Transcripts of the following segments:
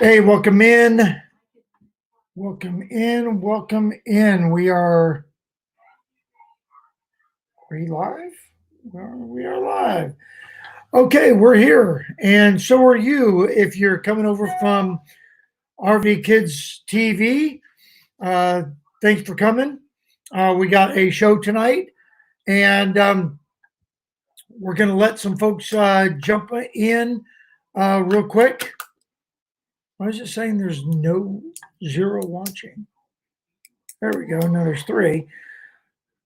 Hey, welcome in. Welcome in. Welcome in. We live? We are live. Okay, we're here. And so are you if you're coming over from RV Kids TV. Uh, thanks for coming. We got a show tonight, and we're going to let some folks jump in real quick. Why is it saying there's no zero watching? There we go. No, there's three.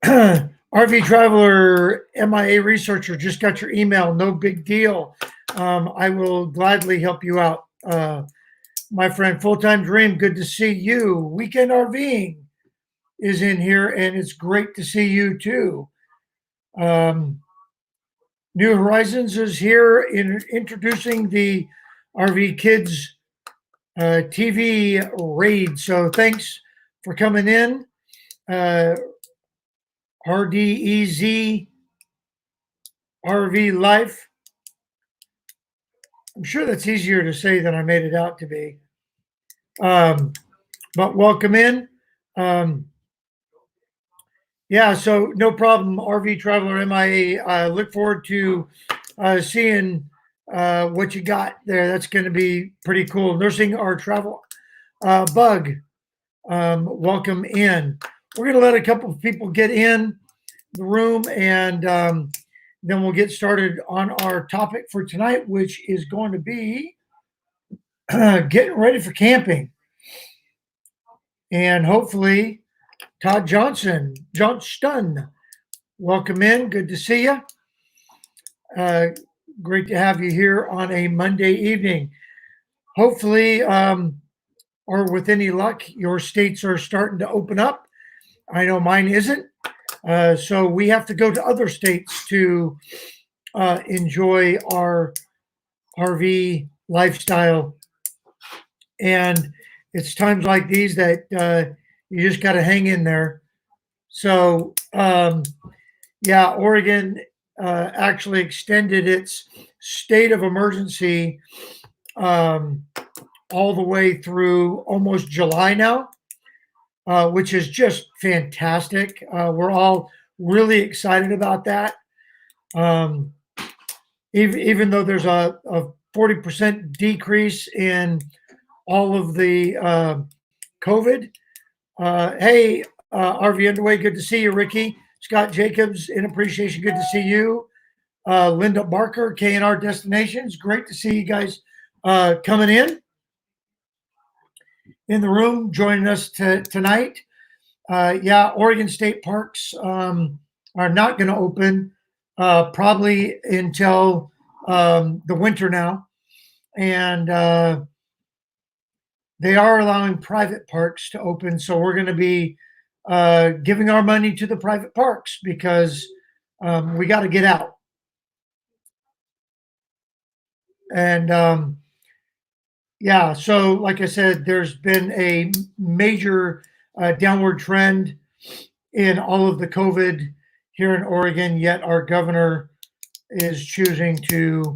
RV Traveler MIA researcher, just got your email. No big deal. I will gladly help you out. My friend, Full Time Dream, good to see you. Weekend RVing is in here, and it's great to see you too. New Horizons is here in introducing the RV Kids TV raid. So thanks for coming in. RDEZ RV Life. I'm sure that's easier to say than I made it out to be. But welcome in. Yeah, so no problem. RV Traveler MIA. I look forward to seeing what you got there. That's going to be pretty cool. Nursing our travel bug. Welcome in. We're going to let a couple of people get in the room, and then we'll get started on our topic for tonight, which is going to be getting ready for camping. And hopefully, Todd Johnston, welcome in. Good to see you. Great to have you here on a Monday evening. Hopefully, or with any luck, your states are starting to open up. I know mine isn't. So we have to go to other states to enjoy our RV lifestyle. And it's times like these that you just got to hang in there. So, yeah, Oregon actually extended its state of emergency all the way through almost July now, which is just fantastic. We're all really excited about that. Even though there's a 40% decrease in all of the COVID. Hey, RV Underway, good to see you, Ricky. Scott Jacobs, in appreciation, good to see you. Linda Barker, K&R Destinations, great to see you guys coming in the room, joining us tonight. Yeah, Oregon State Parks are not going to open probably until the winter now. And they are allowing private parks to open. So we're going to be giving our money to the private parks because we got to get out. And yeah, so like I said, there's been a major downward trend in all of the COVID here in Oregon, yet our governor is choosing to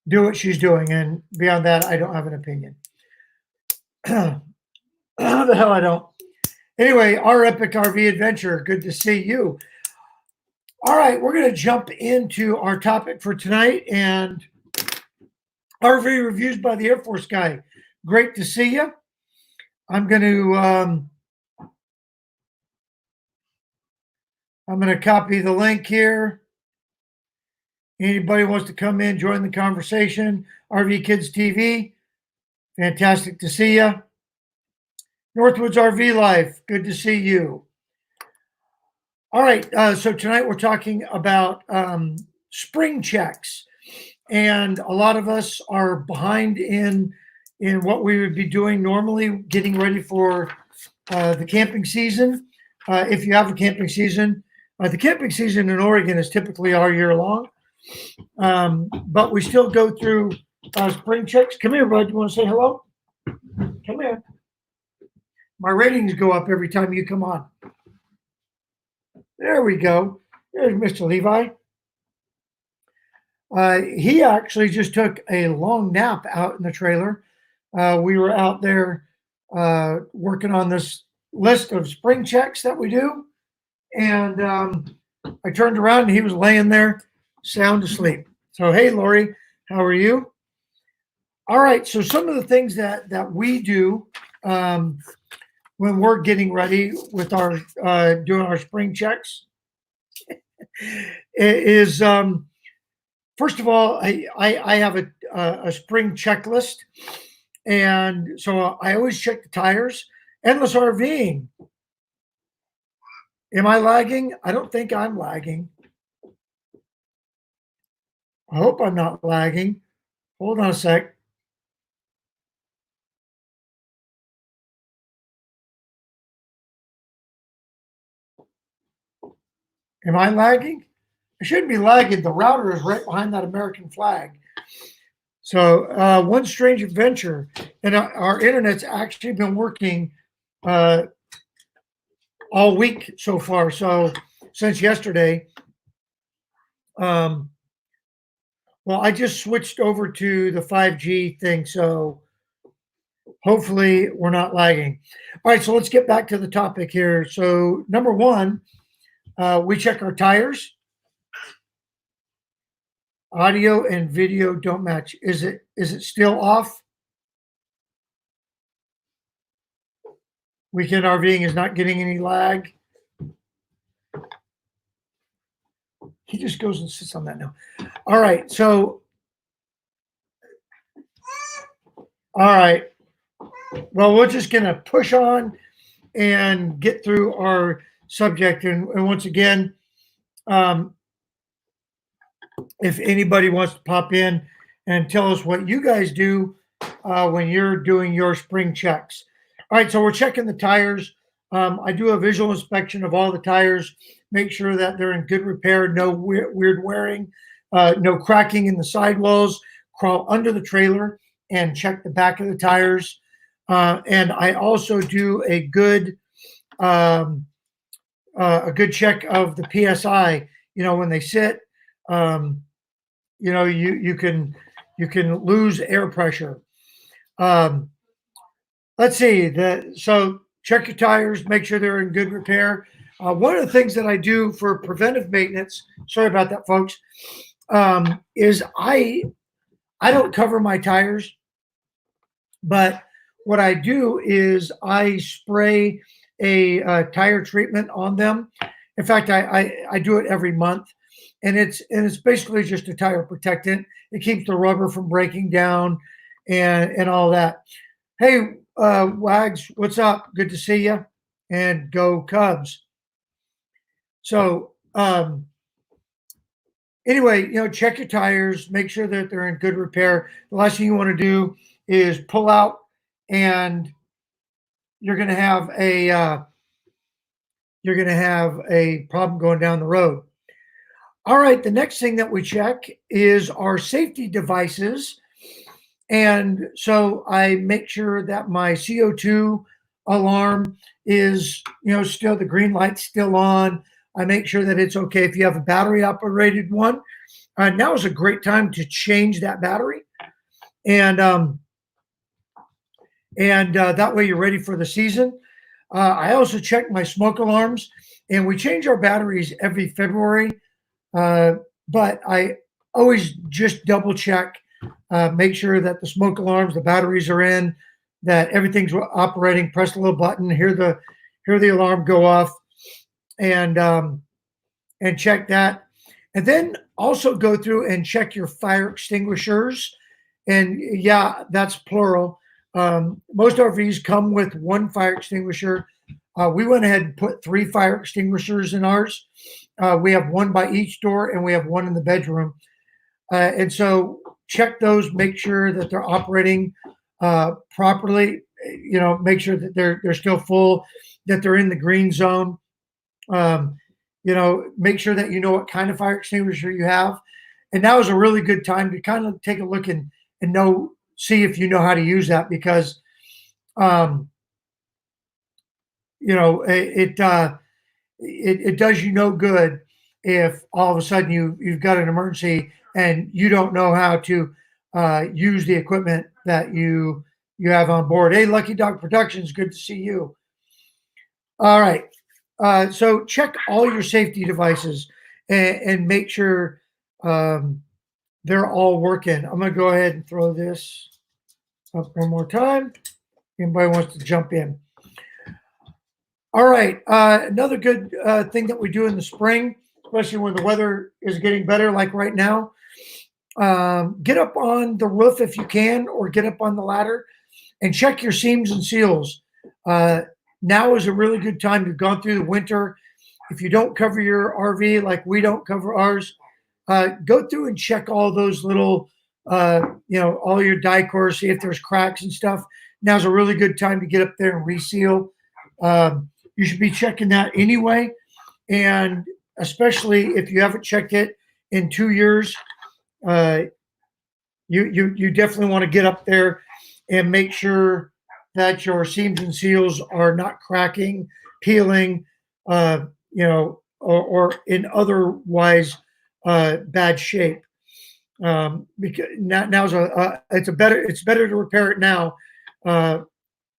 do what she's doing. And beyond that, I don't have an opinion. The hell I don't. Anyway, our epic RV adventure. Good to see you. All right, we're going to jump into our topic for tonight, and RV reviews by the Air Force guy. Great to see you. I'm going to copy the link here. Anybody wants to come in, join the conversation. RV Kids TV. Fantastic to see you. Northwoods RV Life. Good to see you. All right. So tonight we're talking about spring checks, and a lot of us are behind in what we would be doing normally, getting ready for the camping season. If you have a camping season, the camping season in Oregon is typically all year long, but we still go through spring checks. Come here, bud. You want to say hello? Come here. My ratings go up every time you come on. There we go. There's Mr. Levi. He actually just took a long nap out in the trailer. We were out there working on this list of spring checks that we do, and I turned around and he was laying there, sound asleep. So, hey, Lori, how are you? All right. So, some of the things that we do um, when we're getting ready with our doing our spring checks is first of all, I have a spring checklist, and so I always check the tires. Endless RVing. Am I lagging? I don't think I'm lagging. I hope I'm not lagging. Hold on a sec. Am I lagging? I shouldn't be lagging. The router is right behind that American flag. So, one strange adventure, and our internet's actually been working uh, all week so far. So, since yesterday, um, well, I just switched over to the 5G thing. So, hopefully, we're not lagging. All right. So, let's get back to the topic here. So, number one, we check our tires. Audio and video don't match. Is it still off? Weekend RVing is not getting any lag. He just goes and sits on that now. All right. So, all right. Well, we're just going to push on and get through our subject. And once again, um, if anybody wants to pop in and tell us what you guys do when you're doing your spring checks. All right. So, we're checking the tires. I do a visual inspection of all the tires, make sure that they're in good repair, no weird wearing, no cracking in the sidewalls, crawl under the trailer and check the back of the tires. And I also do um, a good check of the PSI. When they sit, um, you can lose air pressure. Um, let's see that. So check your tires, make sure they're in good repair. One of the things that I do for preventive maintenance, sorry about that, folks, is I don't cover my tires, but what I do is I spray a tire treatment on them. In fact, I do it every month, and it's basically just a tire protectant. It keeps the rubber from breaking down and all that. Hey, Wags, what's up? Good to see you, and go Cubs. So anyway, check your tires, make sure that they're in good repair. The last thing you want to do is pull out, and you're going to have a problem going down the road. All right, the next thing that we check is our safety devices. And so I make sure that my CO2 alarm is, still the green light's still on. I make sure that it's okay. If you have a battery operated one, now is a great time to change that battery. And that way you're ready for the season. I also check my smoke alarms, and we change our batteries every February. But I always just double check, make sure that the smoke alarms, the batteries are in, that everything's operating. Press a little button, hear the alarm go off, and check that. And then also go through and check your fire extinguishers. And yeah, that's plural. Most RVs come with one fire extinguisher. We went ahead and put 3 fire extinguishers in ours. We have one by each door, and we have one in the bedroom. And so check those, make sure that they're operating properly. Make sure that they're still full, that they're in the green zone. Make sure that you know what kind of fire extinguisher you have. And now is a really good time to kind of take a look and see if you know how to use that, because it does you no good if all of a sudden you've got an emergency and you don't know how to use the equipment that you have on board. Hey, Lucky Dog Productions, good to see you. All right. So check all your safety devices and make sure they're all working. I'm going to go ahead and throw this up one more time. Anybody wants to jump in? All right. Another good thing that we do in the spring, especially when the weather is getting better, like right now, get up on the roof if you can, or get up on the ladder and check your seams and seals. Now is a really good time. You've gone through the winter. If you don't cover your RV like we don't cover ours, go through and check all those little, all your die-cores, see if there's cracks and stuff. Now's a really good time to get up there and reseal. You should be checking that anyway. And especially if you haven't checked it in 2 years, you definitely want to get up there and make sure that your seams and seals are not cracking, peeling, or in otherwise bad shape. Because it's better to repair it now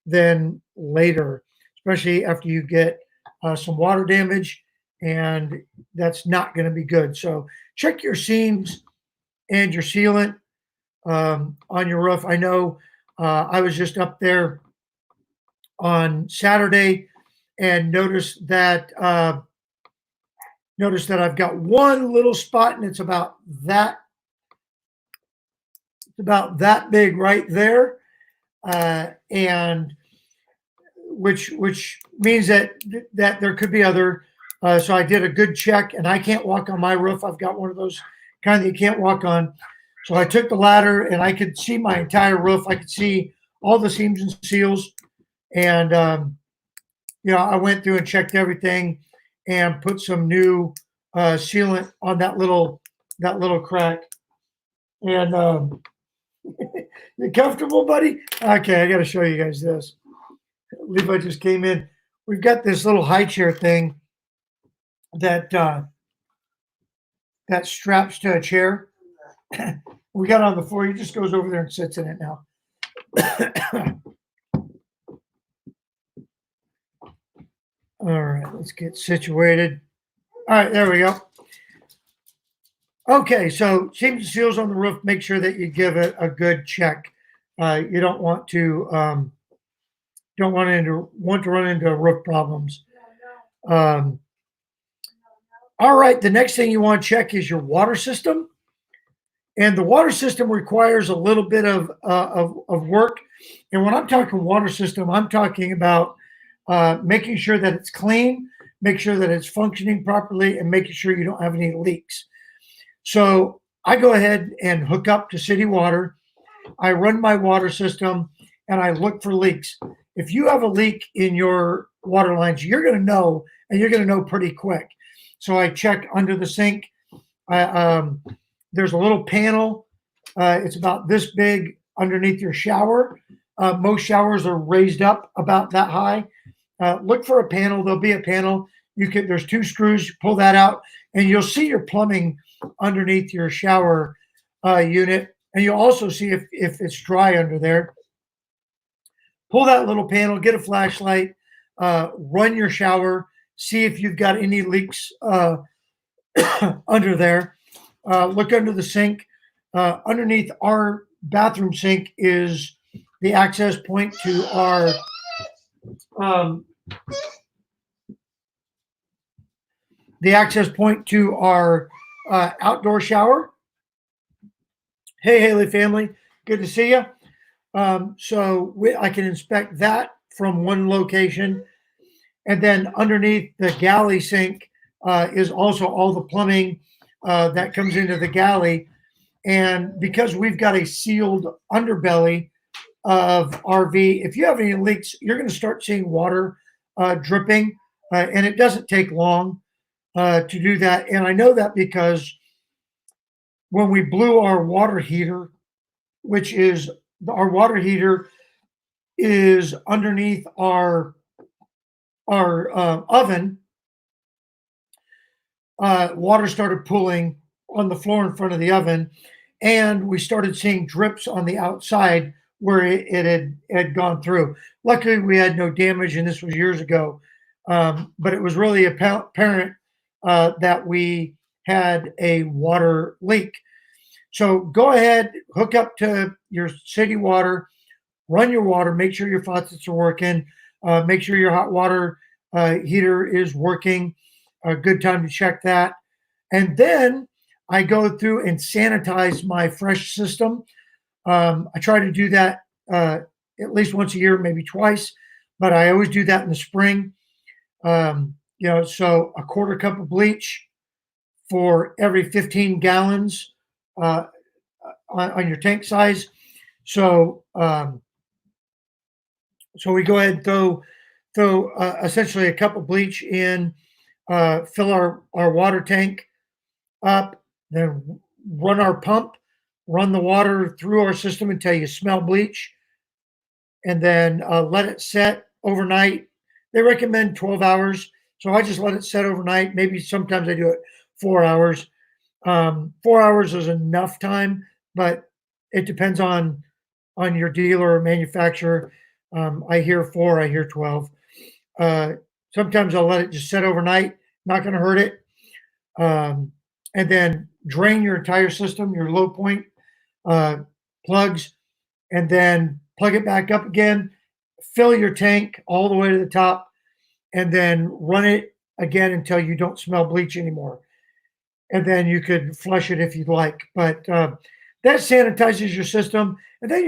than later, especially after you get some water damage, and that's not going to be good. So check your seams and your sealant on your roof. I know I was just up there on Saturday and noticed that I've got one little spot, and it's about that big right there, and which means that there could be other. So I did a good check, and I can't walk on my roof. I've got one of those kind that you can't walk on. So I took the ladder, and I could see my entire roof. I could see all the seams and seals, and I went through and checked everything, and put some new sealant on that little crack. And you comfortable, buddy? Okay, I got to show you guys this. Levi just came in. We've got this little high chair thing that straps to a chair. We got it on the floor. He just goes over there and sits in it now. All right, let's get situated. All right, there we go. Okay, so seams and seals on the roof. Make sure that you give it a good check. You don't want to run into roof problems. All right, the next thing you want to check is your water system. And the water system requires a little bit of work. And when I'm talking water system, I'm talking about making sure that it's clean, make sure that it's functioning properly, and making sure you don't have any leaks. So I go ahead and hook up to city water. I run my water system, and I look for leaks. If you have a leak in your water lines, you're going to know, and you're going to know pretty quick. So I check under the sink. There's a little panel. It's about this big underneath your shower. Most showers are raised up about that high. Look for a panel. There'll be a panel. There's 2 screws. You pull that out, and you'll see your plumbing underneath your shower unit. And you'll also see if it's dry under there. Pull that little panel, get a flashlight, run your shower, see if you've got any leaks under there. Look under the sink. Underneath our bathroom sink is the access point to our outdoor shower. Hey, Haley family, good to see you. I can inspect that from one location. And then underneath the galley sink is also all the plumbing that comes into the galley. And because we've got a sealed underbelly of RV, if you have any leaks, you're going to start seeing water dripping, and it doesn't take long to do that. And I know that because when we blew our water heater, our water heater is underneath our oven. water started pooling on the floor in front of the oven, and we started seeing drips on the outside where it had gone through. Luckily, we had no damage, and this was years ago. But it was really apparent that we had a water leak. So go ahead, hook up to your city water, run your water, make sure your faucets are working, make sure your hot water heater is working. A good time to check that. And then I go through and sanitize my fresh system. I try to do that at least once a year, maybe twice, but I always do that in the spring. So a quarter cup of bleach for every 15 gallons uh, on your tank size. So so we go ahead and throw essentially a cup of bleach in, fill our water tank up, then run our pump, run the water through our system until you smell bleach, and then let it set overnight. They recommend 12 hours. So I just let it set overnight. Maybe sometimes I do it 4 hours. 4 hours is enough time, but it depends on your dealer or manufacturer. I hear 4, I hear 12. Uh, Sometimes I'll let it just set overnight. Not going to hurt it. And then drain your entire system, your low point uh, plugs, and then plug it back up again. Fill your tank all the way to the top, and then run it again until you don't smell bleach anymore. And then you could flush it if you'd like. But that sanitizes your system, and then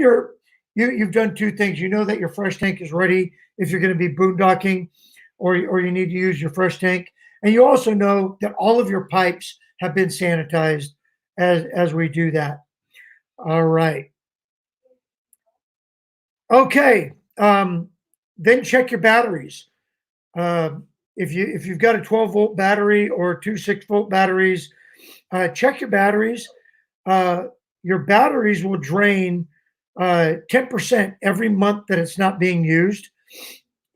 you've done two things. You know that your fresh tank is ready if you're going to be boondocking, or you need to use your fresh tank, and you also know that all of your pipes have been sanitized as we do that. All right. Okay. Then check your batteries. Uh, if you've got a 12-volt battery or two 6-volt batteries, check your batteries. Uh, your batteries will drain 10% every month that it's not being used.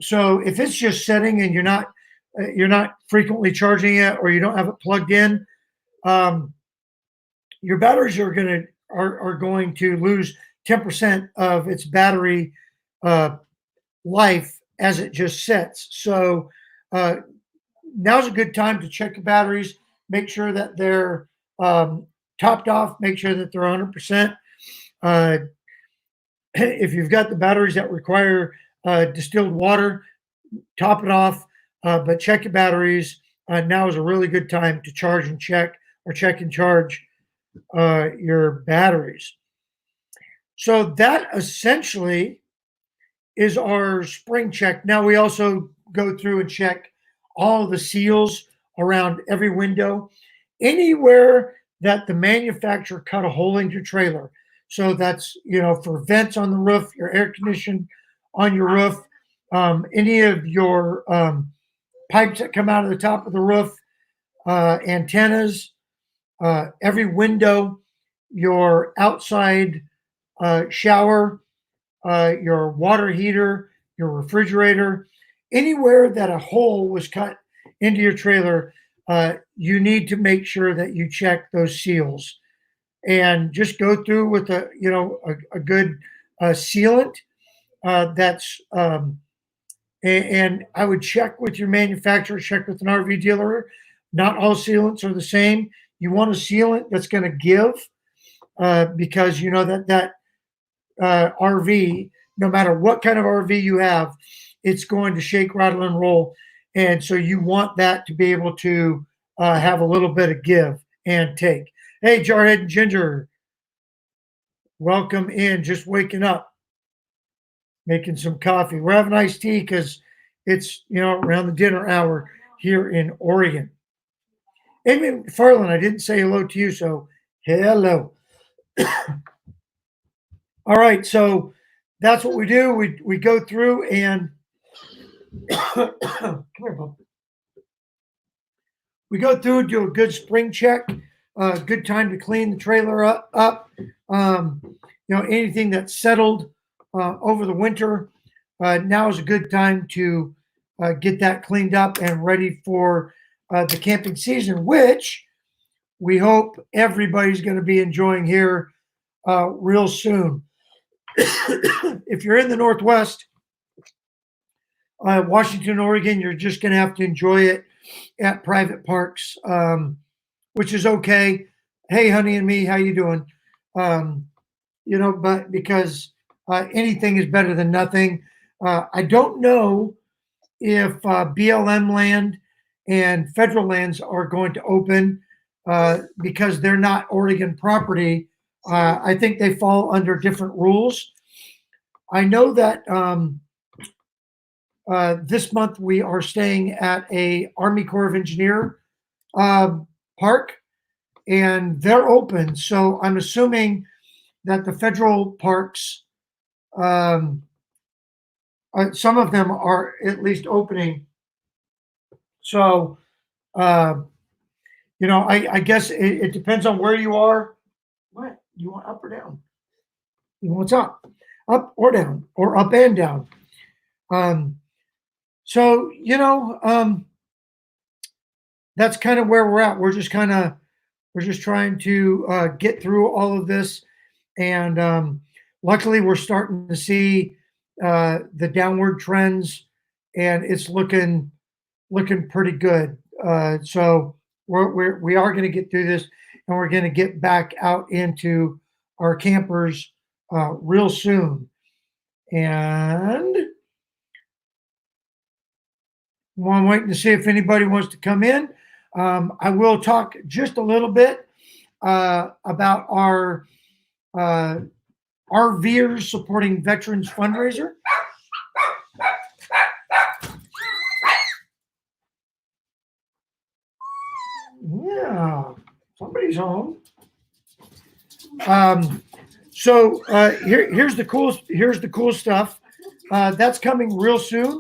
So if it's just sitting and you're not frequently charging it, or you don't have it plugged in, um, your batteries are going to lose 10% of its battery uh, life as it just sits. So uh, now's a good time to check your batteries, make sure that they're topped off, make sure that they're 100%. Uh, if you've got the batteries that require distilled water, top it off, but check your batteries. Now is a really good time to charge and check, or check and charge your batteries. So that essentially is our spring check. Now we also go through and check all the seals around every window, anywhere that the manufacturer cut a hole in your trailer. So that's, for vents on the roof, your air conditioning on your roof, any of your pipes that come out of the top of the roof, antennas, every window, your outside shower, your water heater, your refrigerator, anywhere that a hole was cut into your trailer, you need to make sure that you check those seals, and just go through with a good sealant. That's and I would check with your manufacturer, check with an RV dealer. Not all sealants are the same. You want a sealant that's going to give, because you know that RV, no matter what kind of RV you have, it's going to shake, rattle, and roll. And so you want that to be able to have a little bit of give and take. Hey, Jarhead and Ginger, welcome in. Just waking up, making some coffee. We're having iced tea because it's around the dinner hour here in Oregon. Amy Farland, I didn't say hello to you, so hello. All right, so that's what we do. We go through and come here, Bob. We go through and do a good spring check. Good time to clean the trailer up. Anything that's settled over the winter. Now is a good time to get that cleaned up and ready for the camping season, which we hope everybody's going to be enjoying here real soon. If you're in the Northwest, Washington, Oregon, you're just going to have to enjoy it at private parks, which is okay. Hey, honey and me, how you doing? But because anything is better than nothing. I don't know if BLM land and federal lands are going to open because they're not Oregon property. I think they fall under different rules. I know that this month we are staying at a Army Corps of Engineer park, and they're open. So I'm assuming that the federal parks, some of them are at least opening. So, I guess it depends on where you are. What? You want up or down? You want what's up? Up or down, or up and down. So, that's kind of where we're at. We're just trying to get through all of this. And luckily, we're starting to see the downward trends, and it's looking pretty good. So we are going to get through this, and we're going to get back out into our campers real soon. And I'm waiting to see if anybody wants to come in. I will talk just a little bit about our RVers supporting veterans fundraiser. Yeah, somebody's home. So here's the cool stuff. That's coming real soon.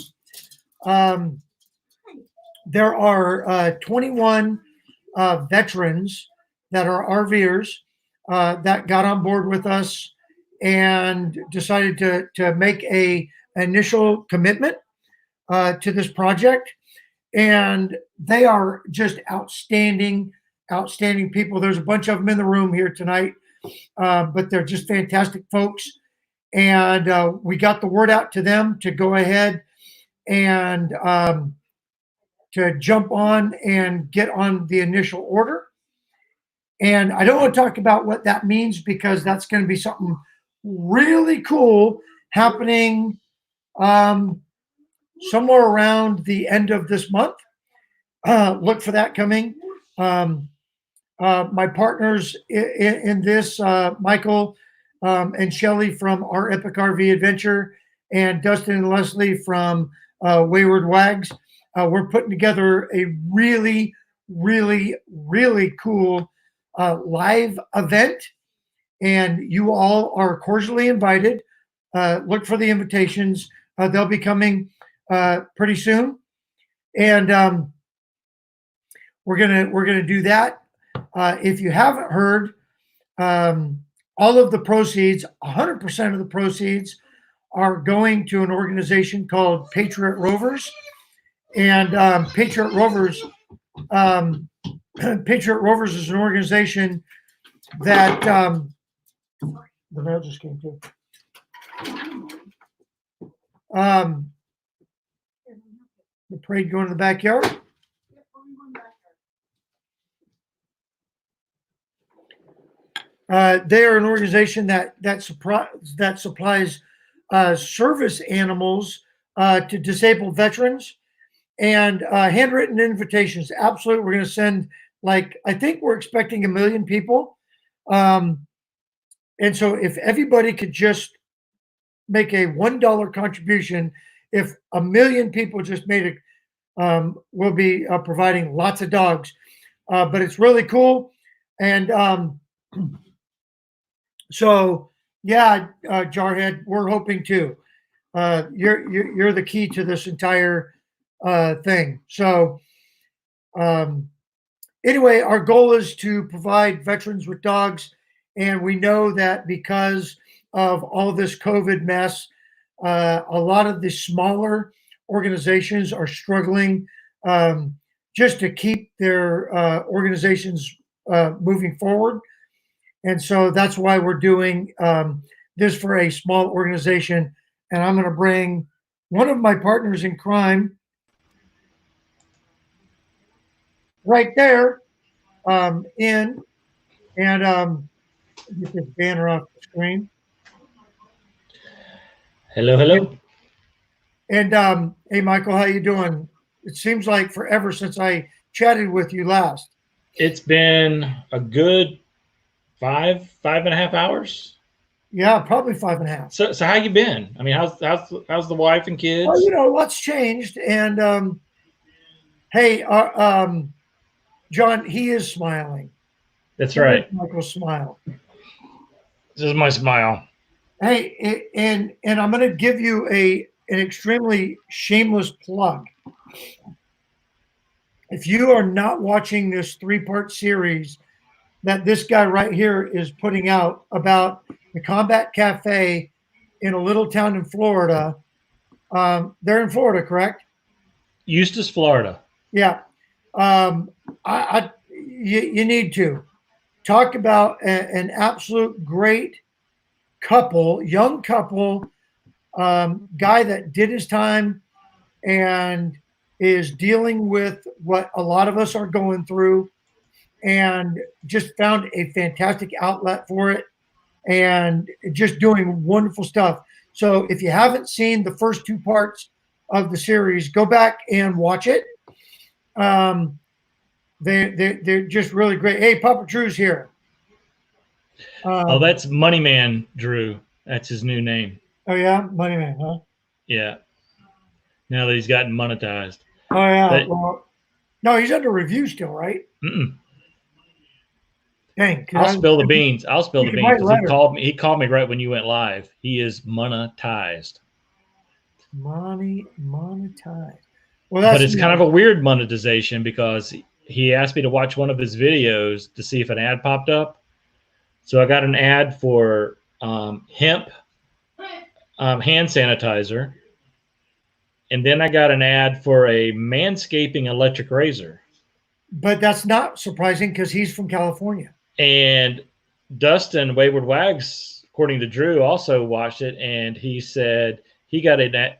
There are 21 veterans that are RVers that got on board with us and decided to make a initial commitment to this project. And they are just outstanding people. There's a bunch of them in the room here tonight, but they're just fantastic folks. And we got the word out to them to go ahead and to jump on and get on the initial order. And I don't want to talk about what that means because that's going to be something really cool happening somewhere around the end of this month. Look for that coming. My partners in this, Michael and Shelly from Our Epic RV Adventure, and Dustin and Leslie from Wayward Wags, we're putting together a really, really, really cool live event, and you all are cordially invited. Look for the invitations. They'll be coming pretty soon, and we're gonna do that. If you haven't heard, all of the proceeds, 100% of the proceeds, are going to an organization called Patriot Rovers, and Patriot Rovers is an organization that the mail just came to. The parade going to the backyard. They are an organization that supplies service animals to disabled veterans, and handwritten invitations. Absolutely, we're going to send, like, I think we're expecting 1 million people, and so if everybody could just make a $1 contribution, if 1 million people just made it, we'll be providing lots of dogs. But it's really cool, and so yeah, Jarhead, we're hoping to. You're the key to this entire thing. So anyway, our goal is to provide veterans with dogs, and we know that because of all this COVID mess, a lot of the smaller organizations are struggling just to keep their organizations moving forward. And so that's why we're doing this for a small organization. And I'm going to bring one of my partners in crime right there in, and get this banner off the screen. Hello, hello. And hey, Michael, how you doing? It seems like forever since I chatted with you last. It's been a good 5.5 hours. Yeah, probably 5.5. So how you been? I mean, how's the wife and kids? Well, you know, lots changed. And hey, John, he is smiling. That's right. Michael's smile. This is my smile. Hey, and I'm going to give you an extremely shameless plug. If you are not watching this 3-part series that this guy right here is putting out about the Combat Cafe in a little town in Florida, they're in Florida, correct? Eustis, Florida. Yeah. You need to talk about an absolute great couple, young couple, guy that did his time and is dealing with what a lot of us are going through, and just found a fantastic outlet for it and just doing wonderful stuff. So if you haven't seen the first 2 parts of the series, go back and watch it. They're just really great. Hey, Papa Drew's here. Oh, that's Money Man Drew. That's his new name. Oh yeah, Money Man, huh? Yeah. Now that he's gotten monetized. Oh yeah. Well, no, he's under review still, right? Dang. I'll spill the beans. I'll spill the beans because he called me right when you went live. He is monetized. Monetized. Well, but it's kind of a weird monetization because he asked me to watch one of his videos to see if an ad popped up. So I got an ad for hemp hand sanitizer. And then I got an ad for a manscaping electric razor. But that's not surprising because he's from California. And Dustin Wayward Wags, according to Drew, also watched it, and he said he got a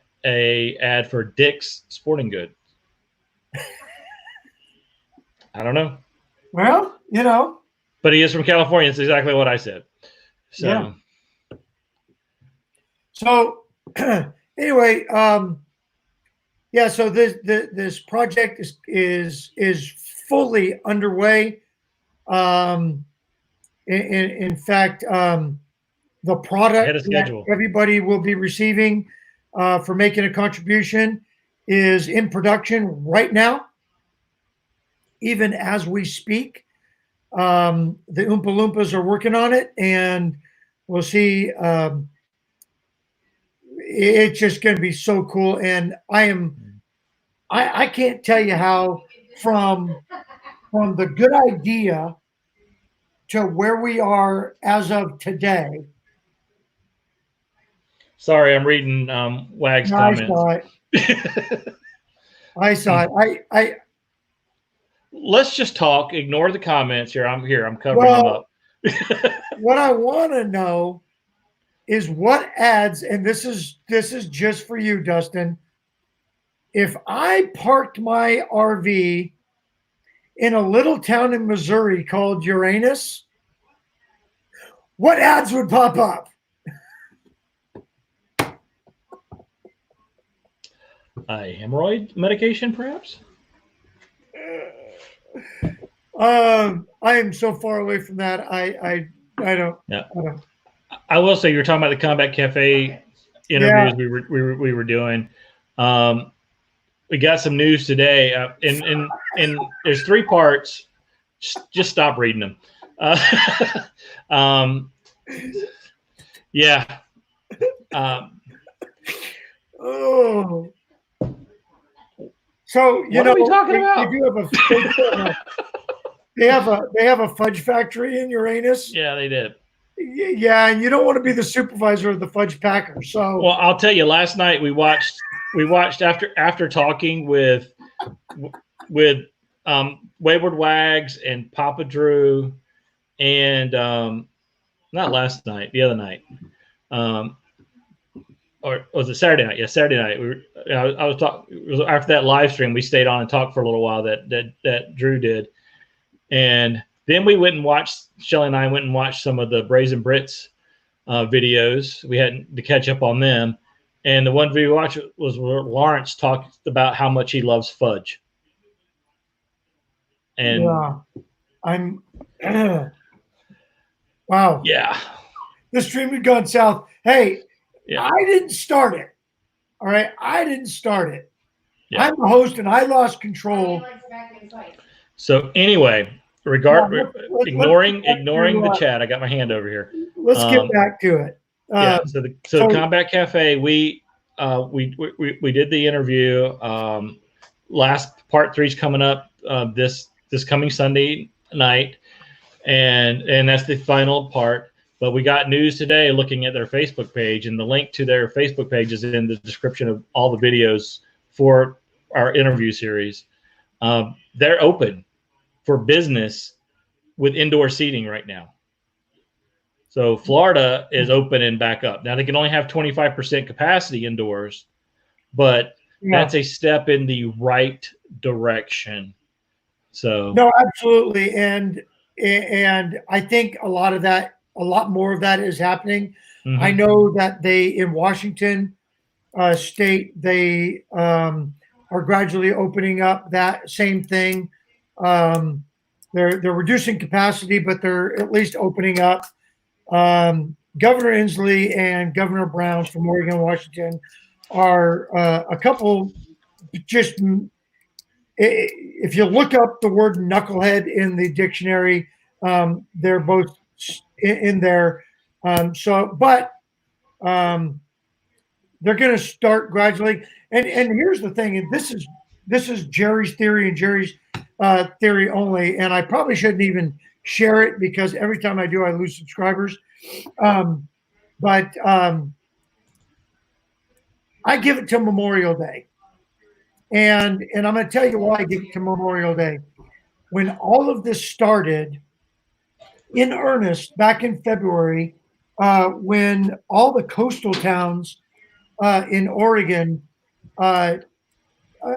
ad for Dick's Sporting Goods. I don't know. Well, you know. But he is from California. It's exactly what I said. So. Yeah. So anyway, yeah. So this project is fully underway. In fact, the product that everybody will be receiving for making a contribution is in production right now, even as we speak. The Oompa Loompas are working on it, and we'll see. It's just going to be so cool, and I can't tell you how from the good idea to where we are as of today. Sorry, I'm reading Wag's comments. I saw it. Let's just talk. Ignore the comments here. I'm covering them up. What I want to know is what ads, and this is just for you, Dustin. If I parked my RV in a little town in Missouri called Uranus, what ads would pop up? A hemorrhoid medication, perhaps? I am so far away from that. I don't. Yeah. I will say, you're talking about the Combat Cafe interviews we were doing. We got some news today, and there's 3 parts. Just stop reading them. Yeah. Oh. So what are we talking about? They do have they have a fudge factory in Uranus. Yeah, they did. Yeah, and you don't want to be the supervisor of the fudge packer. So, well, I'll tell you. Last night we watched after talking with Wayward Wags and Papa Drew, and not last night, the other night, or was it Saturday night? Yeah, Saturday night. I was talking after that live stream. We stayed on and talked for a little while. That Drew did, and then we went and watched. Shelly and I went and watched some of the Brazen Brits videos. We had to catch up on them. And the one we watched was where Lawrence talked about how much he loves fudge. And yeah, I'm wow. Yeah. The stream had gone south. Hey, Yeah. I didn't start it. All right. I didn't start it. Yeah. I'm the host and I lost control. So anyway, ignoring the chat, I got my hand over here. Let's get back to it. So Combat Cafe, we did the interview. Last part 3 is coming up this coming Sunday night, and that's the final part. But we got news today looking at their Facebook page, and the link to their Facebook page is in the description of all the videos for our interview series. They're open for business with indoor seating right now. So Florida is open and back up. Now they can only have 25% capacity indoors, but that's a step in the right direction. So no, absolutely. And I think a lot more of that is happening. Mm-hmm. I know that in Washington state, they are gradually opening up that same thing. They're reducing capacity, but they're at least opening up. Governor Inslee and Governor Brown from Oregon and Washington are a couple just, if you look up the word knucklehead in the dictionary, they're both in there. But they're going to start gradually. And here's the thing, and this is Jerry's theory and Jerry's theory only, and I probably shouldn't even share it because every time I do, I lose subscribers. But I give it to Memorial Day. And I'm going to tell you why I give it to Memorial Day. When all of this started in earnest back in February, when all the coastal towns in Oregon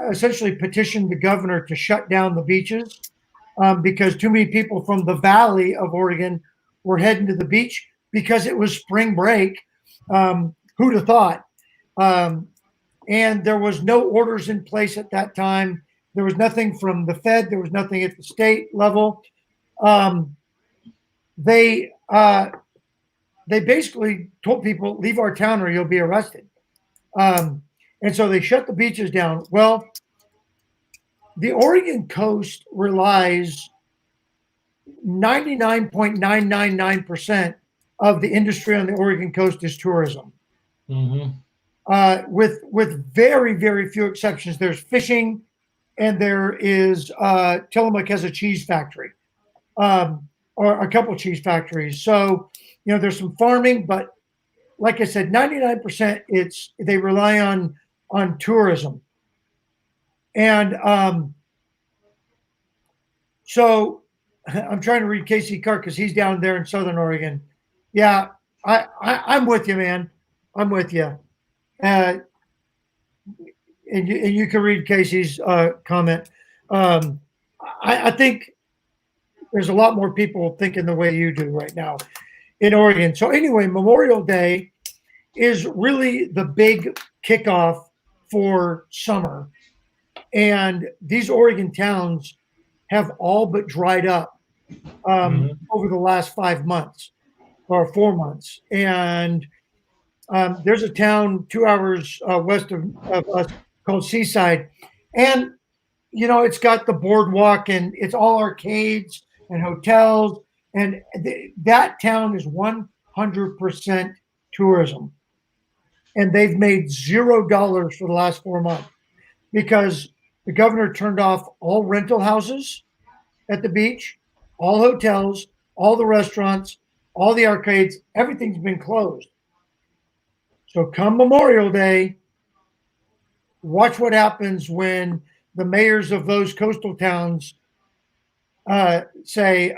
essentially petitioned the governor to shut down the beaches because too many people from the valley of Oregon were heading to the beach because it was spring break. Who'd have thought? And there was no orders in place at that time. There was nothing from the Fed. There was nothing at the state level. They basically told people, leave our town or you'll be arrested. And so they shut the beaches down. Well, the Oregon coast relies 99.999% of the industry on the Oregon coast is tourism. Mm-hmm. With very, very few exceptions. There's fishing, and there is Tillamook has a cheese factory, or a couple of cheese factories. So, there's some farming, but like I said, 99% they rely on tourism. And so I'm trying to read Casey Carr because he's down there in Southern Oregon. Yeah, I'm with you, man. I'm with you. And you can read Casey's comment. I think there's a lot more people thinking the way you do right now in Oregon. So anyway, Memorial Day is really the big kickoff for summer. And these Oregon towns have all but dried up over the last 5 months or 4 months. And there's a town 2 hours west of us called Seaside. And, it's got the boardwalk and it's all arcades and hotels. And that town is 100% tourism. And they've made $0 for the last 4 months because the governor turned off all rental houses at the beach, all hotels, all the restaurants, all the arcades. Everything's been closed. So come Memorial Day, watch what happens when the mayors of those coastal towns say,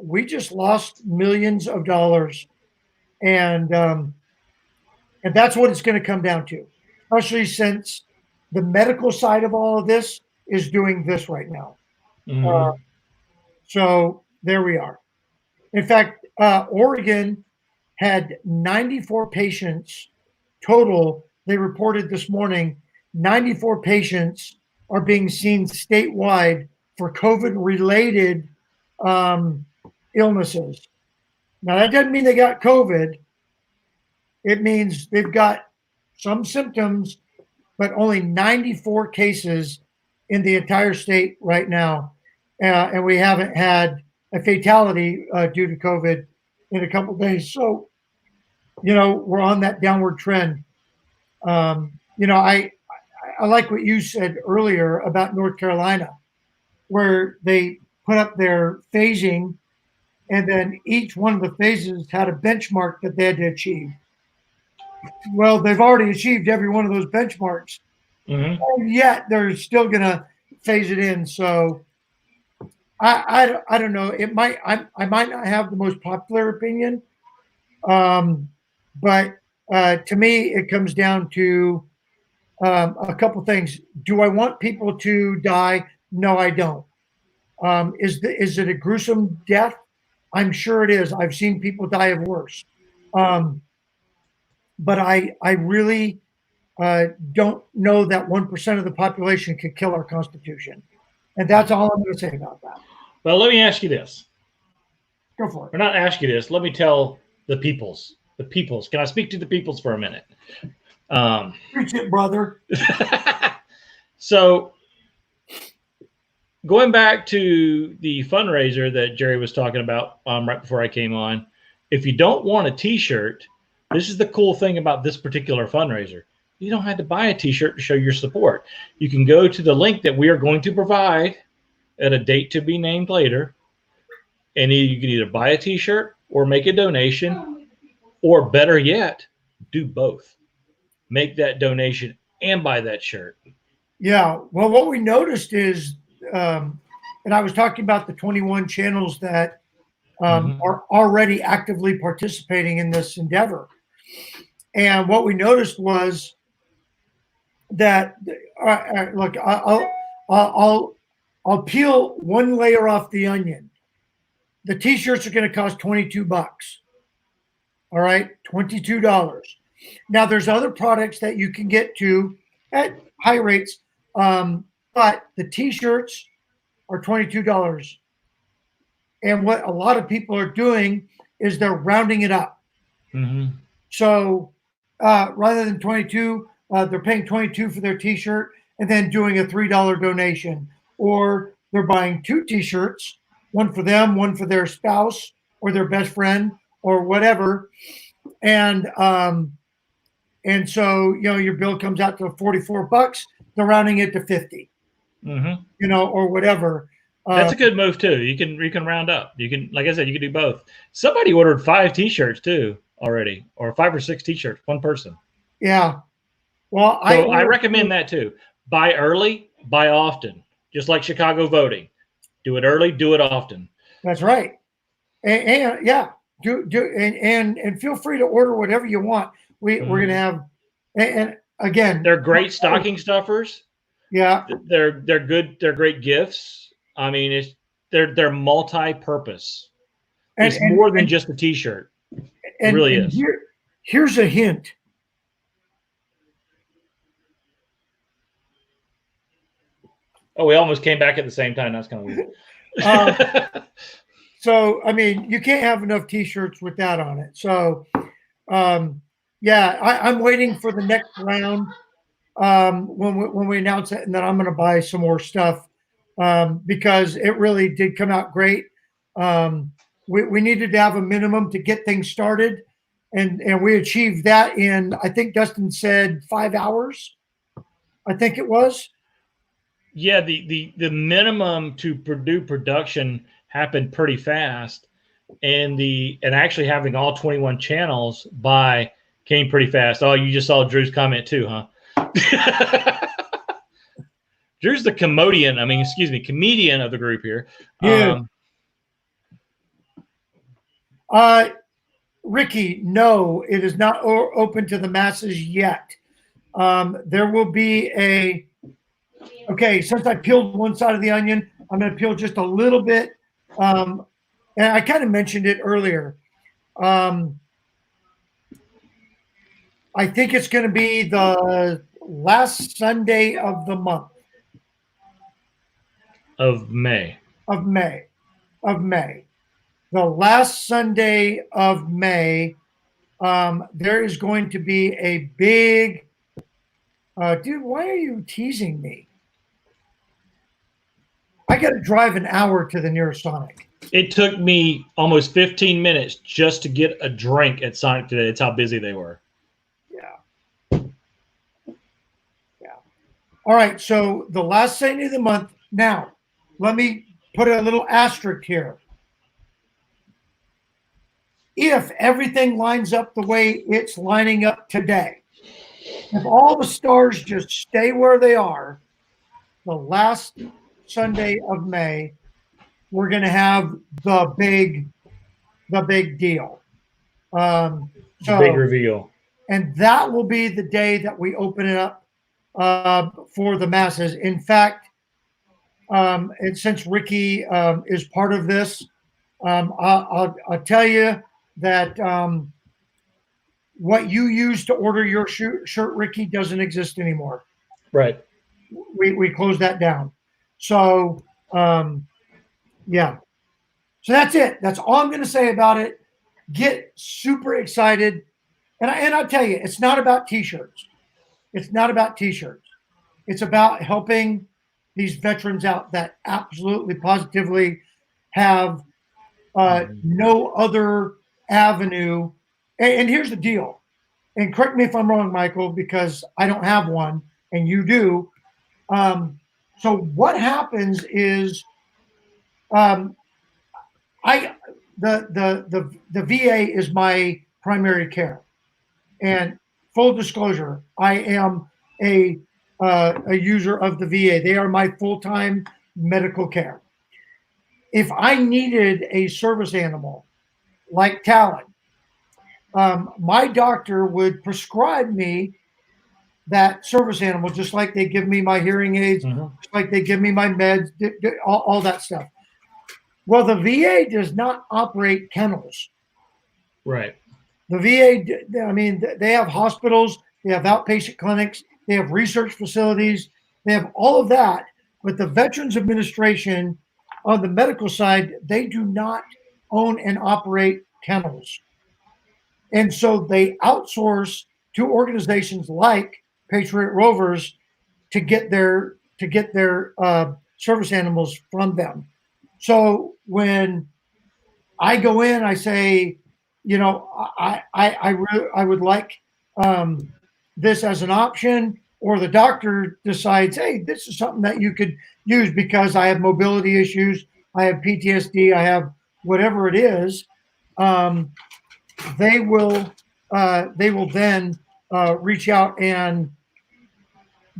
we just lost millions of dollars, and that's what it's going to come down to, especially since the medical side of all of this is doing this right now. Mhm. So there we are. In fact, Oregon had 94 patients total. They reported this morning 94 patients are being seen statewide for COVID related illnesses. Now, that doesn't mean they got COVID. It means they've got some symptoms, but only 94 cases in the entire state right now. And we haven't had a fatality due to COVID in a couple of days. So, we're on that downward trend. I like what you said earlier about North Carolina, where they put up their phasing, and then each one of the phases had a benchmark that they had to achieve. Well, they've already achieved every one of those benchmarks, Mhm. and yet they're still going to phase it in. So I don't know. I might not have the most popular opinion, but to me, it comes down to a couple things. Do I want people to die? No, I don't. Is it a gruesome death? I'm sure it is. I've seen people die of worse. But I really don't know that 1% of the population could kill our Constitution. And that's all I'm going to say about that. Well, let me ask you this. Go for it. Or not ask you this. Let me tell the peoples. The peoples. Can I speak to the peoples for a minute? Preach it, brother. So, going back to the fundraiser that Jerry was talking about right before I came on, if you don't want a T-shirt, this is the cool thing about this particular fundraiser. You don't have to buy a T-shirt to show your support. You can go to the link that we are going to provide at a date to be named later, and you can either buy a T-shirt or make a donation, or better yet, do both. Make that donation and buy that shirt. Yeah. Well, what we noticed is, and I was talking about the 21 channels that are already actively participating in this endeavor. And what we noticed was that, look, I'll peel one layer off the onion. The T-shirts are going to cost $22. All right, $22. Now, there's other products that you can get to at high rates, but the T-shirts are $22. And what a lot of people are doing is they're rounding it up. Mm-hmm. So rather than 22, they're paying 22 for their T-shirt and then doing a $3 donation, or they're buying 2 T-shirts, one for them, one for their spouse or their best friend or whatever, and so your bill comes out to $44. They're rounding it to 50, or whatever. That's a good move too. You can round up. You can, like I said, you can do both. Somebody ordered 5 T-shirts too already, or 5 or 6 T-shirts, one person. Yeah. Well, I recommend that too. Buy early, buy often. Just like Chicago voting, do it early, do it often. That's right. And yeah, do and feel free to order whatever you want. We're gonna have, and again, they're great stocking stuffers. Yeah, they're good. They're great gifts. I mean, they're multi-purpose. It's more than just a T-shirt. It really is. Here's a hint. Oh, we almost came back at the same time. That's kind of weird. So, I mean, you can't have enough T-shirts with that on it. So, yeah, I'm waiting for the next round when we announce it, and then I'm going to buy some more stuff because it really did come out great. We needed to have a minimum to get things started, and we achieved that in, I think Dustin said 5 hours. I think it was. Yeah, the minimum to do production happened pretty fast, and actually having all 21 channels came pretty fast. Oh, you just saw Drew's comment too, huh? Drew's the comedian. I mean, excuse me, comedian of the group here. Yeah. Ricky, no, it is not open to the masses yet. There will be okay, since I peeled one side of the onion, I'm going to peel just a little bit. And I kind of mentioned it earlier. I think it's going to be the last Sunday of the month. Of May. Of May. The last Sunday of May, there is going to be a big, dude, why are you teasing me? I got to drive an hour to the nearest Sonic. It took me almost 15 minutes just to get a drink at Sonic today. That's how busy they were. Yeah. All right. So the last Sunday of the month. Now, let me put a little asterisk here. If everything lines up the way it's lining up today, if all the stars just stay where they are, the last Sunday of May, we're going to have the big deal. Big reveal. And that will be the day that we open it up for the masses. In fact, and since Ricky is part of this, I'll tell you that what you use to order your shirt, Ricky, doesn't exist anymore. Right. We closed that down. So, yeah. So that's it. That's all I'm going to say about it. Get super excited. And I'll tell you, it's not about T-shirts. It's not about T-shirts. It's about helping these veterans out that absolutely positively have no other avenue. And here's the deal. And correct me if I'm wrong, Michael, because I don't have one and you do. So what happens is the VA is my primary care. And full disclosure, I am a user of the VA. They are my full-time medical care. If I needed a service animal like Talon, my doctor would prescribe me that service animal, just like they give me my hearing aids, just like they give me my meds, all that stuff. Well, the VA does not operate kennels. Right. The VA, I mean, they have hospitals, they have outpatient clinics, they have research facilities, they have all of that. But the Veterans Administration, on the medical side, they do not own and operate kennels. And so they outsource to organizations like Patriot Rovers to get their service animals from them. So when I go in, I say, you know, I would like this as an option, or the doctor decides, hey, this is something that you could use because I have mobility issues, I have PTSD, I have whatever it is. They will then reach out and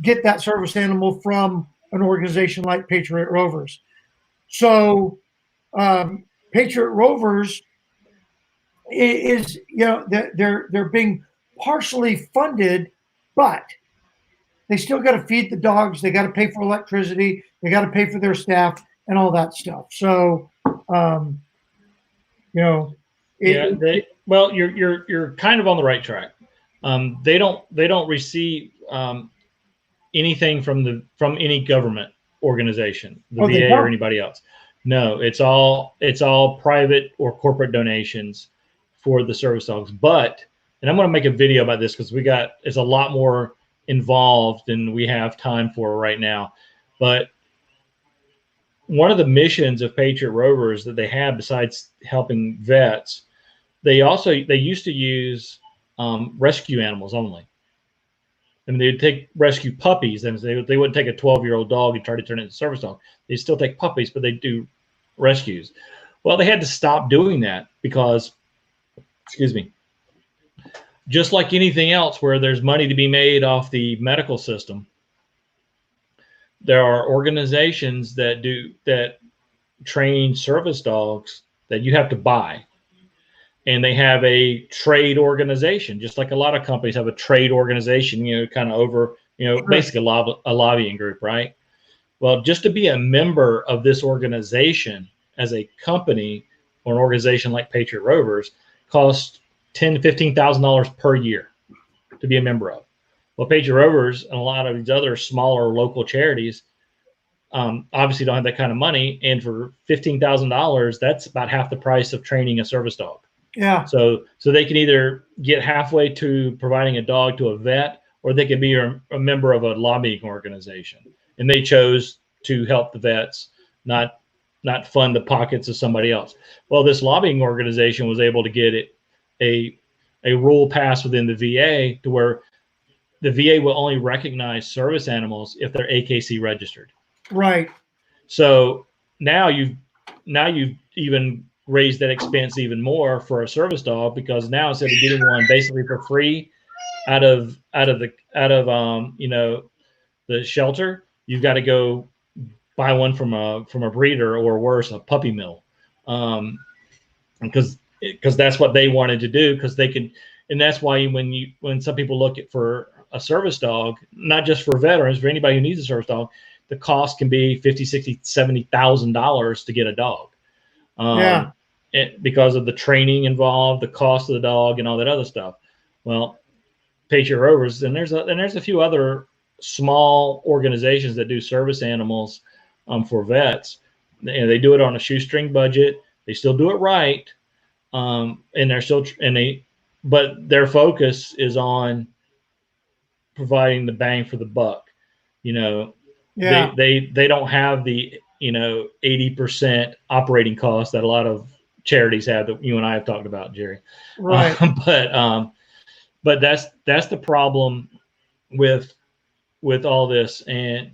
get that service animal from an organization like Patriot Rovers. So Patriot Rovers is, you know, they're being partially funded, but they still got to feed the dogs. They got to pay for electricity. They got to pay for their staff and all that stuff. So, you know, well, you're kind of on the right track. They don't receive anything from any government organization, the VA or anybody else. No, it's all private or corporate donations for the service dogs. But, and I'm going to make a video about this because it's a lot more involved than we have time for right now. But one of the missions of Patriot Rovers that they have, besides helping vets, they used to use rescue animals only. I mean, they'd take rescue puppies, and they wouldn't take a 12-year-old dog and try to turn it into a service dog. They still take puppies, but they do rescues. Well, they had to stop doing that because, excuse me, just like anything else where there's money to be made off the medical system, there are organizations that train service dogs that you have to buy, and they have a trade organization, just like a lot of companies have a trade organization, kind of over, Sure. basically a lobbying group, right? Well, just to be a member of this organization as a company or an organization like Patriot Rovers costs $10,000 to $15,000 per year to be a member of. Well, Patriot Rovers and a lot of these other smaller local charities obviously don't have that kind of money, and for $15,000, that's about half the price of training a service dog. Yeah. So they can either get halfway to providing a dog to a vet, or they can be a member of a lobbying organization. And they chose to help the vets, not fund the pockets of somebody else. Well, this lobbying organization was able to get a rule passed within the VA to where the VA will only recognize service animals if they're AKC registered. Right. So now you've even raised that expense even more for a service dog, because now instead of getting one basically for free out of the shelter, you've got to go buy one from a breeder, or worse, a puppy mill, because that's what they wanted to do, because they could. And that's why when some people look at for a service dog, not just for veterans, for anybody who needs a service dog, the cost can be $50,000, $60,000, $70,000 to get a dog. Yeah. Because of the training involved, the cost of the dog, and all that other stuff. Well, Patriot Rovers, and there's a few other small organizations that do service animals for vets. They do it on a shoestring budget. They still do it right, and they're still but their focus is on providing the bang for the buck. Yeah. They don't have the 80% operating costs that a lot of charities have, that you and I have talked about, Jerry. Right. But that's the problem with all this. And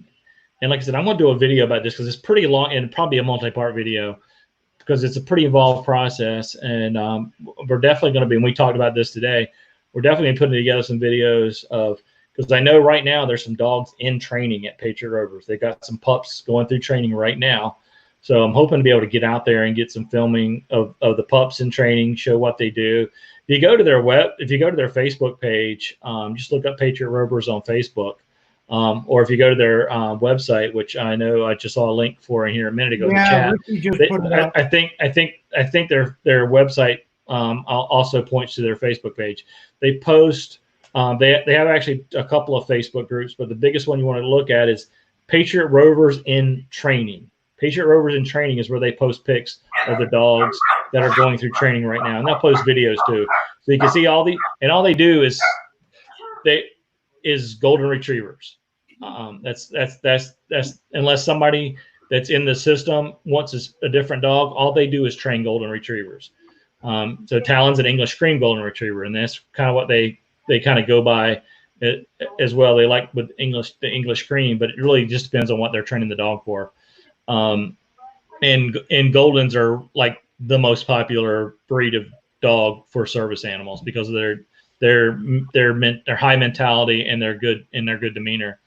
like I said, I'm going to do a video about this because it's pretty long, and probably a multi-part video, because it's a pretty involved process. And we're definitely going to be, and we talked about this today, we're definitely putting together some videos of, because I know right now there's some dogs in training at Patriot Rovers. They've got some pups going through training right now. So I'm hoping to be able to get out there and get some filming of the pups in training, show what they do. If you go to their Facebook page, just look up Patriot Rovers on Facebook. Or if you go to their website, which I know I just saw a link for in here a minute ago in the chat. I think their website also points to their Facebook page. They post. They have actually a couple of Facebook groups, but the biggest one you want to look at is Patriot Rovers in Training. Patriot Rovers in Training is where they post pics of the dogs that are going through training right now, and they'll post videos too, so you can see all they do is golden retrievers. That's unless somebody that's in the system wants a different dog, all they do is train golden retrievers. So Talon's an English cream golden retriever, and that's kind of what they kind of go by it, as well. They like with the English cream, but it really just depends on what they're training the dog for. And Goldens are like the most popular breed of dog for service animals because of their high mentality and their good demeanor.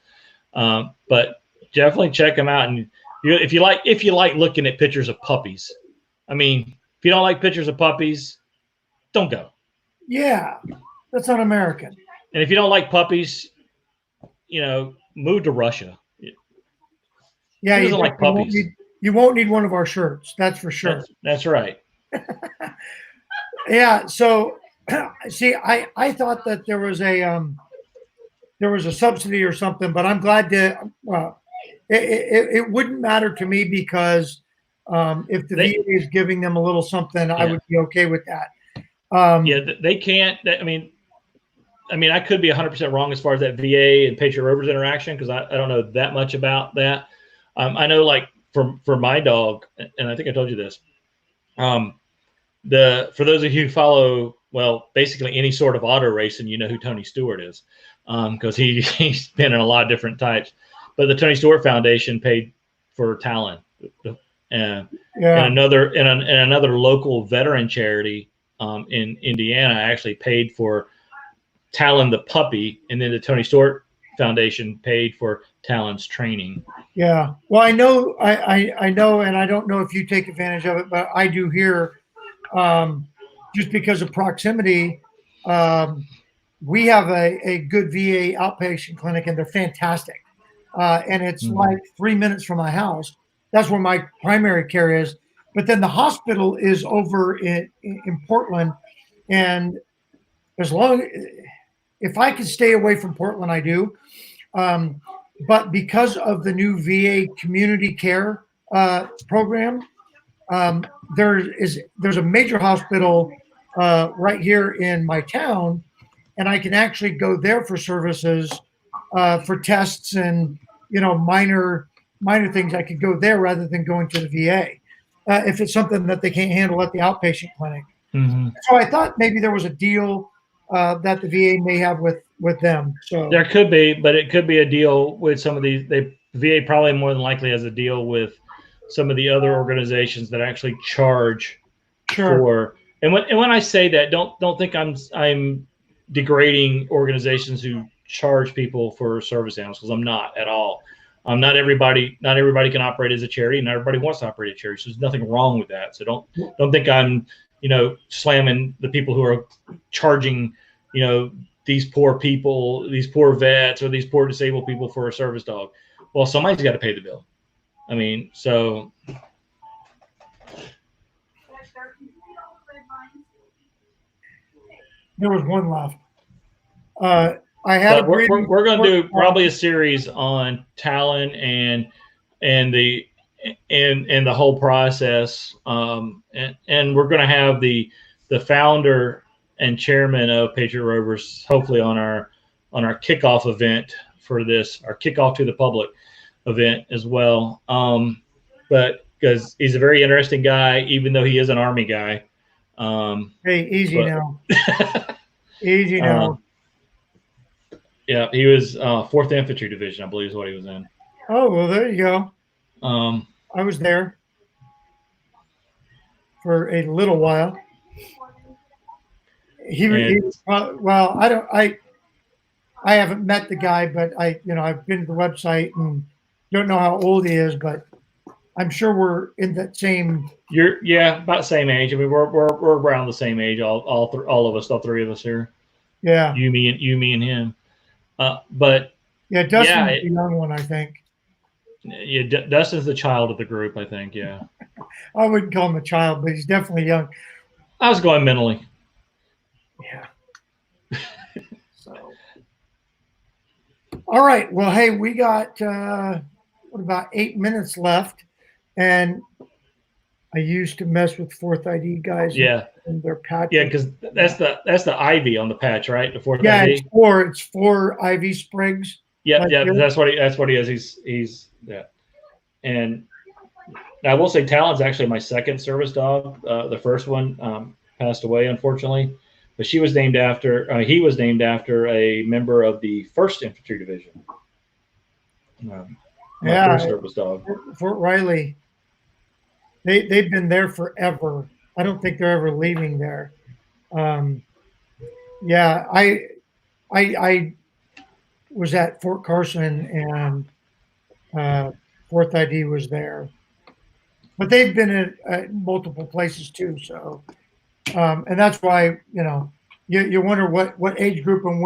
But definitely check them out. And if you like looking at pictures of puppies, I mean, if you don't like pictures of puppies, don't go. Yeah, that's un-American. And if you don't like puppies, move to Russia. Yeah, Who doesn't like puppies? You won't need one of our shirts. That's for sure. That's right. Yeah. So, see, I thought that there was a subsidy or something, but I'm glad to. Well, it wouldn't matter to me because if the VA is giving them a little something, I would be okay with that. They can't. I mean, I could be 100% wrong as far as that VA and Patriot Rovers interaction, because I don't know that much about that. I know, like for my dog, and I think I told you this. For those of you who follow, well, basically any sort of auto racing, you know who Tony Stewart is, because he's been in a lot of different types. But the Tony Stewart Foundation paid for Talon, and another local veteran charity in Indiana actually paid for Talon the puppy, and then the Tony Stewart Foundation paid for Talon's training. Yeah. Well, I know, I know, and I don't know if you take advantage of it, but I do here, just because of proximity. We have a good VA outpatient clinic, and they're fantastic. And it's like 3 minutes from my house. That's where my primary care is. But then the hospital is over in Portland, and as long if I can stay away from Portland, I do. But because of the new VA community care program, there's a major hospital right here in my town, and I can actually go there for services, for tests and minor things. I could go there rather than going to the VA if it's something that they can't handle at the outpatient clinic. So I thought maybe there was a deal that the VA may have with them. So there could be, but it could be a deal with some of these. VA probably more than likely has a deal with some of the other organizations that actually charge for. And when I say that, don't think I'm degrading organizations who charge people for service animals, because I'm not at all. Not everybody can operate as a charity, and not everybody wants to operate a charity. So there's nothing wrong with that. So don't think I'm slamming the people who are charging these poor people, these poor vets, or these poor disabled people for a service dog. Well, somebody's got to pay the bill. I mean, so. There was one left. I had. We're going to do probably a series on Talon and the whole process, and we're going to have the founder and chairman of Patriot Rovers hopefully on our kickoff event for this, our kickoff to the public event as well. But because he's a very interesting guy, even though he is an Army guy. Hey, easy now. Easy now. Yeah, he was 4th Infantry Division, I believe is what he was in. Oh, well, there you go. I was there for a little while. He was well, I haven't met the guy, but I've been to the website and don't know how old he is, but I'm sure we're in that same. About same age. I mean, we're around the same age. All of us, all three of us here. Yeah. You, me, and him. But yeah, Dustin's the young one, I think. Yeah, Dustin's the child of the group, I think. Yeah. I wouldn't call him a child, but he's definitely young. I was going mentally. Yeah. So. All right. Well, hey, we got about 8 minutes left, and I used to mess with 4th ID guys. Yeah. And their patch. Yeah, because that's the IV on the patch, right? The 4th ID. Yeah, it's four IV sprigs. Yeah, that's what he is. He's and I will say Talon's actually my second service dog. The first one passed away, unfortunately, but he was named after a member of the 1st Infantry Division. First service dog. Fort Riley. They've been there forever. I don't think they're ever leaving there. Yeah, I was at Fort Carson, and 4th ID was there, but they've been at multiple places too. So, and that's why you wonder what age group and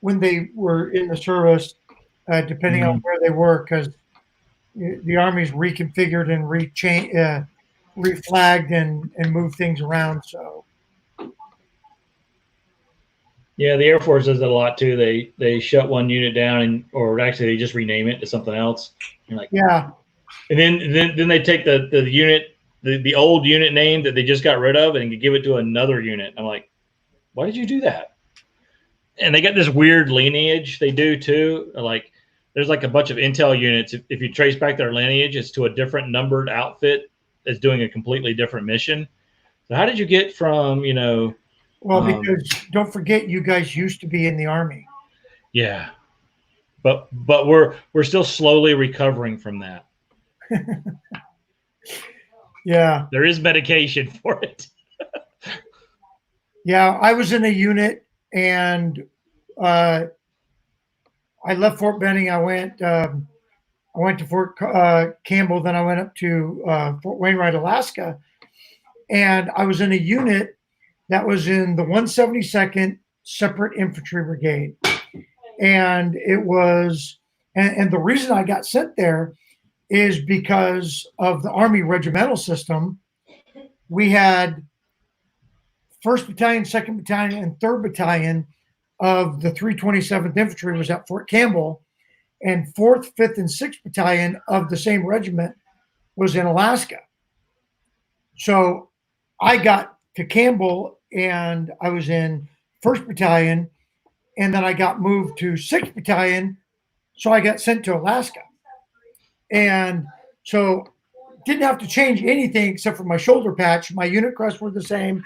when they were in the service, depending on where they were, because the Army's reconfigured and reflagged and moved things around. So. Yeah, the Air Force does it a lot too. They shut one unit down, or actually they just rename it to something else. And and then they take the unit, the old unit name that they just got rid of, and give it to another unit. I'm like, why did you do that? And they got this weird lineage they do too. Like there's like a bunch of intel units. If you trace back their lineage, it's to a different numbered outfit that's doing a completely different mission. So how did you get from Well, because don't forget, you guys used to be in the Army. Yeah, but we're still slowly recovering from that. Yeah, there is medication for it. Yeah, I was in a unit, and I left Fort Benning. I went to Fort Campbell. Then I went up to Fort Wainwright, Alaska, and I was in a unit that was in the 172nd Separate Infantry Brigade, and it was, and the reason I got sent there is because of the Army regimental system. We had 1st Battalion, 2nd Battalion, and 3rd Battalion of the 327th Infantry was at Fort Campbell, and 4th, 5th, and 6th Battalion of the same regiment was in Alaska. So I got to Campbell and I was in 1st Battalion, and then I got moved to 6th Battalion, so I got sent to Alaska. And so didn't have to change anything except for my shoulder patch. My unit crests were the same,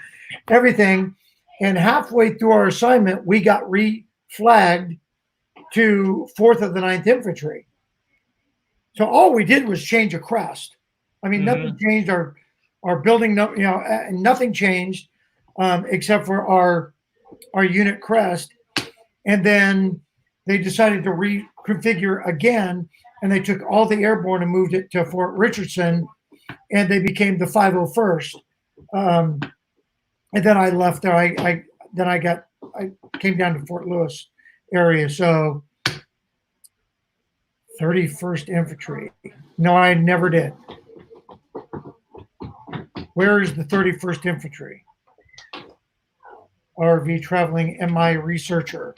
everything. And halfway through our assignment, we got reflagged to 4th of the 9th Infantry. So all we did was change a crest. I mean, nothing changed. Our building, nothing changed except for our unit crest. And then they decided to reconfigure again, and they took all the airborne and moved it to Fort Richardson, and they became the 501st. And then I left there. I came down to Fort Lewis area. So 31st Infantry. No, I never did. Where is the 31st Infantry? RV traveling MI researcher.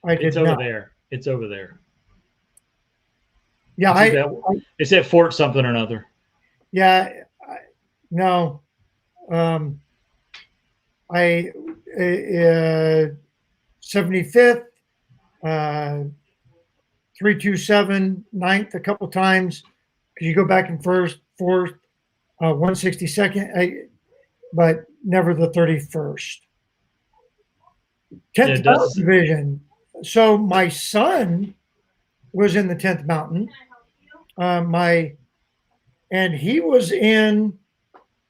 It's over there. It's over there. Yeah, it's at Fort something or another. Yeah, no. I 75th, 327, 9th a couple times because you go back in 1st, 4th, 162nd, but never the 31st. 10th Mountain Division. So my son was in the 10th Mountain. And he was in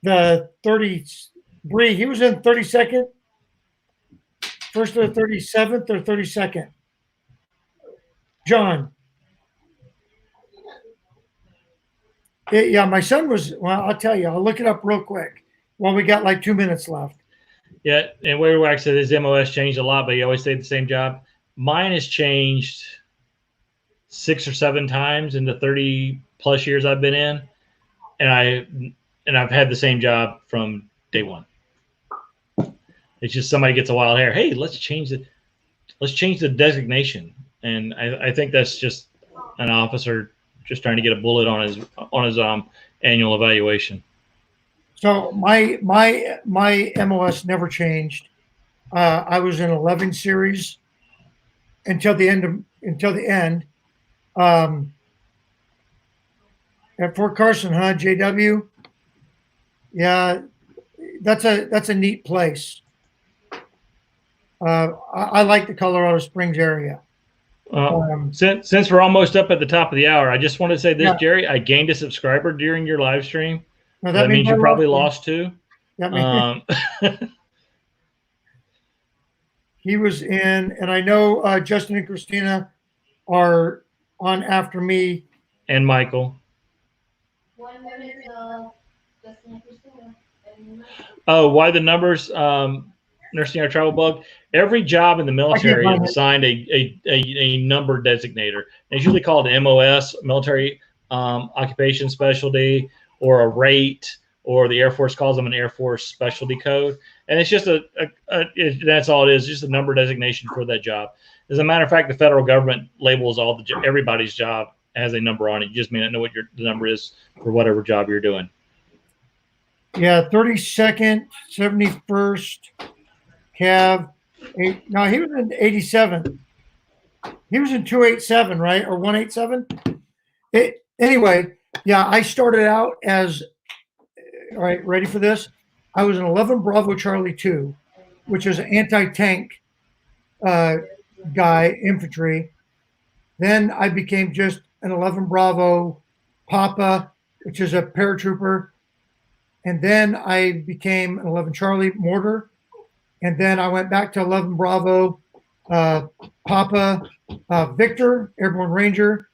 the 33. He was in 32nd, first or 37th or 32nd. John. Yeah, my son was, well, I'll tell you, I'll look it up real quick while we got like 2 minutes left. Yeah, and Wayward said his MOS changed a lot, but he always stayed the same job. Mine has changed 6 or 7 times in the 30 plus years I've been in, and I've had the same job from day one. It's just somebody gets a wild hair. Hey, let's change the designation, and I think that's just an officer just trying to get a bullet on his annual evaluation. So my MOS never changed. I was in 11 series until the end. At Fort Carson, huh, JW? Yeah, that's a neat place. I like the Colorado Springs area. Since we're almost up at the top of the hour, I just want to say this, yeah. Jerry, I gained a subscriber during your live stream. Now, that means you probably lost two. He was in, and I know Justin and Christina are on after me. And Michael. Justin and Christina. Oh, why the numbers? Nursing our travel bug. Every job in the military is assigned a number designator. It's usually called MOS, military occupation specialty, or a rate, or the Air Force calls them an Air Force specialty code. And it's just that's all it is, just a number designation for that job. As a matter of fact, the federal government labels everybody's job has a number on it. You just may not know what the number is for whatever job you're doing. Yeah, 32nd, 71st, Cav. No, he was in 87. He was in 287, right? Or 187? Anyway, yeah, I started out as, all right, ready for this? I was an 11 Bravo Charlie 2, which is an anti-tank guy, infantry. Then I became just an 11 Bravo Papa, which is a paratrooper. And then I became an 11 Charlie mortar. And then I went back to 11 Bravo, Papa Victor, Airborne Ranger.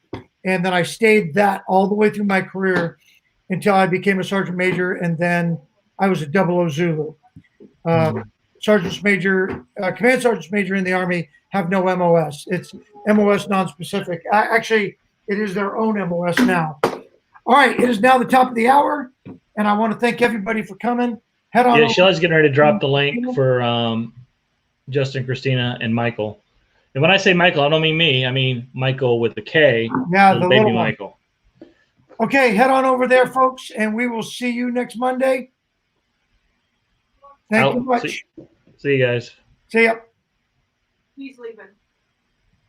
And then I stayed that all the way through my career until I became a sergeant major. And then I was a 00 Zulu. Sergeant's major, command sergeant's major in the Army have no MOS. It's MOS non-specific. Actually, it is their own MOS now. All right, it is now the top of the hour, and I want to thank everybody for coming. Head on. Yeah, over. Shelley's getting ready to drop the link for Justin, Christina, and Michael. And when I say Michael, I don't mean me. I mean Michael with a K. Yeah, little the baby little one. Michael. Okay, head on over there, folks, and we will see you next Monday. Thank you much. See you guys. See ya. He's leaving.